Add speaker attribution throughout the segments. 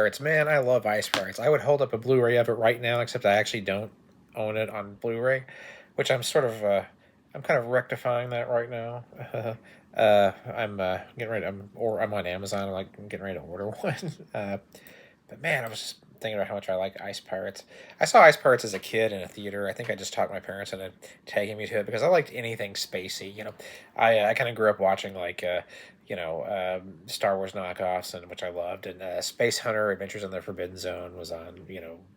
Speaker 1: Pirates, man, I love Ice Pirates. I would hold up a Blu-ray of it right now, except I actually don't own it on Blu-ray, which I'm kind of rectifying that right now. I'm getting ready. I'm on Amazon. I'm like getting ready to order one. But man, I was just thinking about how much I like Ice Pirates. I saw Ice Pirates as a kid in a theater. I think I just talked my parents into taking me to it because I liked anything spacey. I kind of grew up watching Star Wars knockoffs, and which I loved. And Space Hunter: Adventures in the Forbidden Zone was on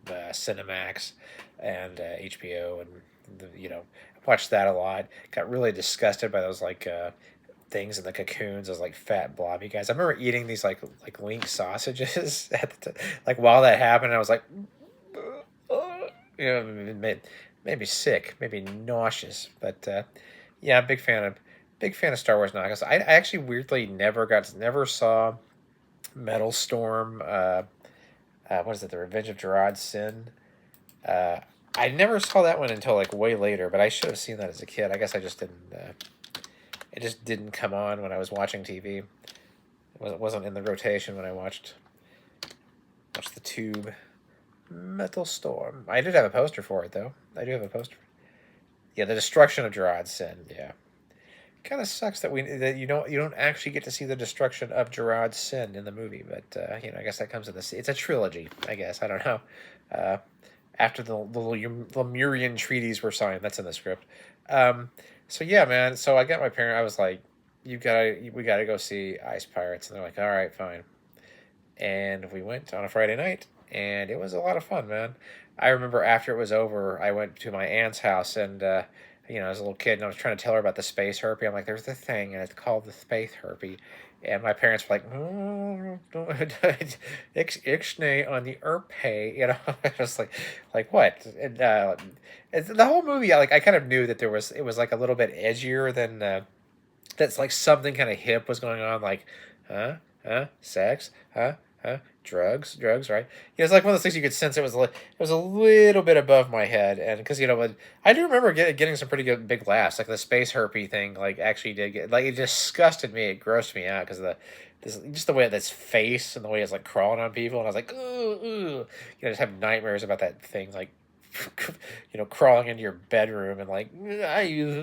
Speaker 1: Cinemax and HBO, and I watched that a lot. Got really disgusted by those things in the cocoons, those like fat blobby guys. I remember eating these like link sausages like while that happened. I was like, it made me sick, made me nauseous. But yeah, big fan of Star Wars knockoffs. I actually weirdly never saw Metal Storm. What is it? The Revenge of Gerard Sin. Uh, I never saw that one until like way later, but I should have seen that as a kid. I guess I just didn't. It just didn't come on when I was watching TV. It wasn't in the rotation when I watched the tube. Metal Storm. I did have a poster for it though. I do have a poster. Yeah, the destruction of Gerard Sin. Yeah, kind of sucks that you don't actually get to see the destruction of Gerard Sin in the movie, but I guess that comes in this. It's a trilogy. I guess I don't know. Uh, After the Lemurian treaties were signed, that's in the script. Um, so yeah, man. So I got my parent. I was like, we gotta go see Ice Pirates," and they're like, "All right, fine." And we went on a Friday night, and it was a lot of fun, man. I remember after it was over, I went to my aunt's house, and as a little kid, and I was trying to tell her about the space herpy. I'm like, "There's the thing, and it's called the space herpy." And my parents were like, "Oh, Ixnay on the Erpay," just like what? And the whole movie, I kind of knew that it was like a little bit edgier than that's like something kind of hip was going on, like, sex, drugs, right? It's like one of those things you could sense it was a little bit above my head, and because when I do remember getting some pretty good big laughs, like the space herpy thing, like actually did get like it disgusted me, it grossed me out because just the way that's face and the way it's like crawling on people, and I was like, ooh, just have nightmares about that thing, like crawling into your bedroom and like, getting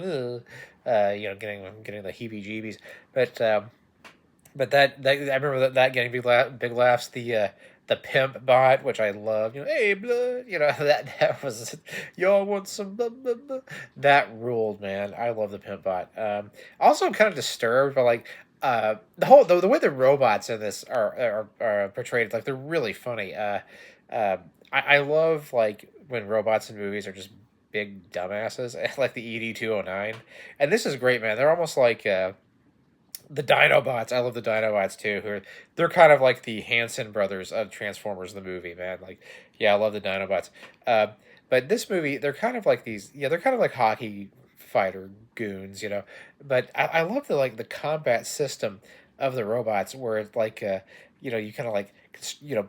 Speaker 1: the heebie-jeebies. But that I remember that getting big laughs. The pimp bot, which I love. Hey blood. That was y'all want some blah, blah, blah. That ruled, man. I love the pimp bot. Also, I'm kind of disturbed by like the way the robots in this are portrayed. Like they're really funny. Uh, I love like when robots in movies are just big dumbasses, like the ED-209. And this is great, man. They're almost like the Dinobots. I love the Dinobots too. They're kind of like the Hanson brothers of Transformers the movie, man. Like, yeah, I love the Dinobots. Uh, but this movie, they're kind of like these. Yeah, they're kind of like hockey fighter goons. But I love the combat system of the robots, where it's like you kind of like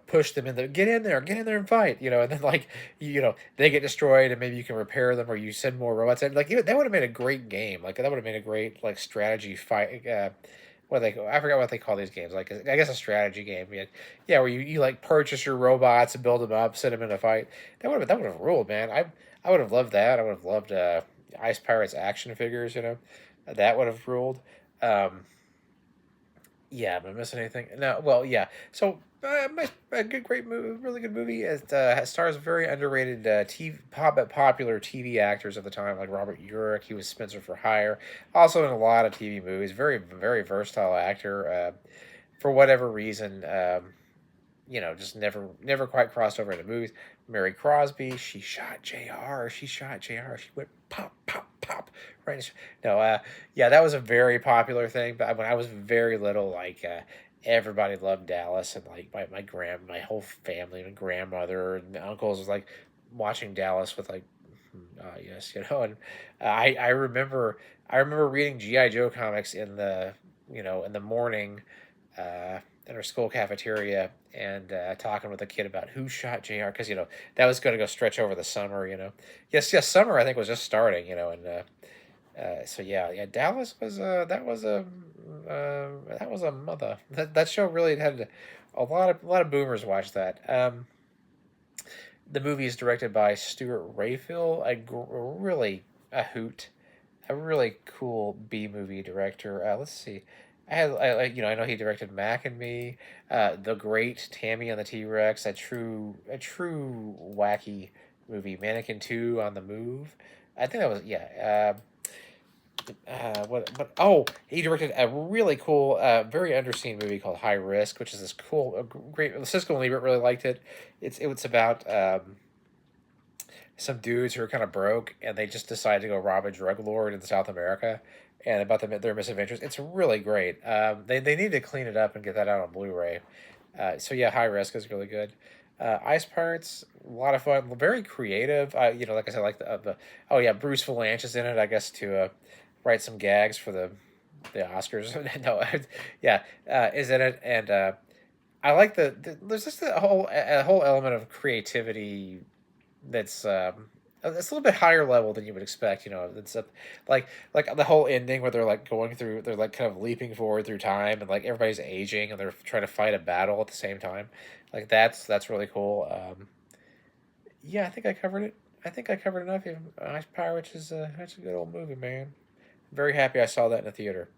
Speaker 1: push them in there, get in there and fight, and then like they get destroyed, and maybe you can repair them, or you send more robots in. Like that would have made a great game. Like that would have made a great like strategy fight. I forgot what they call these games. Like I guess a strategy game. Yeah, where you like purchase your robots and build them up, send them in a fight. That would have ruled, man. I would have loved that. I would have loved Ice Pirates action figures. That would have ruled. Um, yeah, am I missing anything? No. Well, yeah. So, a great movie, really good movie. It stars very underrated popular TV actors of the time, like Robert Urich. He was Spencer for Hire. Also in a lot of TV movies. Very, very versatile actor. For whatever reason, just never quite crossed over into movies. Mary Crosby, she shot Jr. She shot Jr. She went pop, pop, pop. Right. No, yeah, that was a very popular thing. But when I was very little, like everybody loved Dallas, and like my whole family, my grandmother and uncles was like watching Dallas with like, yes, and I remember reading GI Joe comics in the morning in our school cafeteria, and talking with a kid about who shot Jr. Because that was going to go stretch over the summer. Yes, summer I think was just starting. And so yeah, Dallas was that was a mother. That show really had A lot of boomers watch that. The movie is directed by Stuart Rayfield, really a hoot, a really cool B movie director. Let's see, I know he directed Mac and Me, the great Tammy and the T Rex, a true wacky movie, Mannequin 2 on the Move. I think that was yeah. What oh, he directed a really cool, very underseen movie called High Risk, which is this cool, great. Siskel and Ebert really liked it. It's about some dudes who are kind of broke and they just decide to go rob a drug lord in South America, and about their misadventures. It's really great. They need to clean it up and get that out on Blu-ray. So yeah, High Risk is really good. Ice Pirates, a lot of fun, very creative. Like I said, like the oh yeah, Bruce Valanche is in it. I guess to write some gags for the Oscars. No, yeah, is in it, and I like there's just a whole element of creativity that's it's a little bit higher level than you would expect. It's like the whole ending where they're like going through, they're like kind of leaping forward through time, and like everybody's aging and they're trying to fight a battle at the same time. Like that's really cool. Yeah, I think I covered it. I think I covered enough. Ice Pirates is that's a good old movie, man. Very happy I saw that in the theater.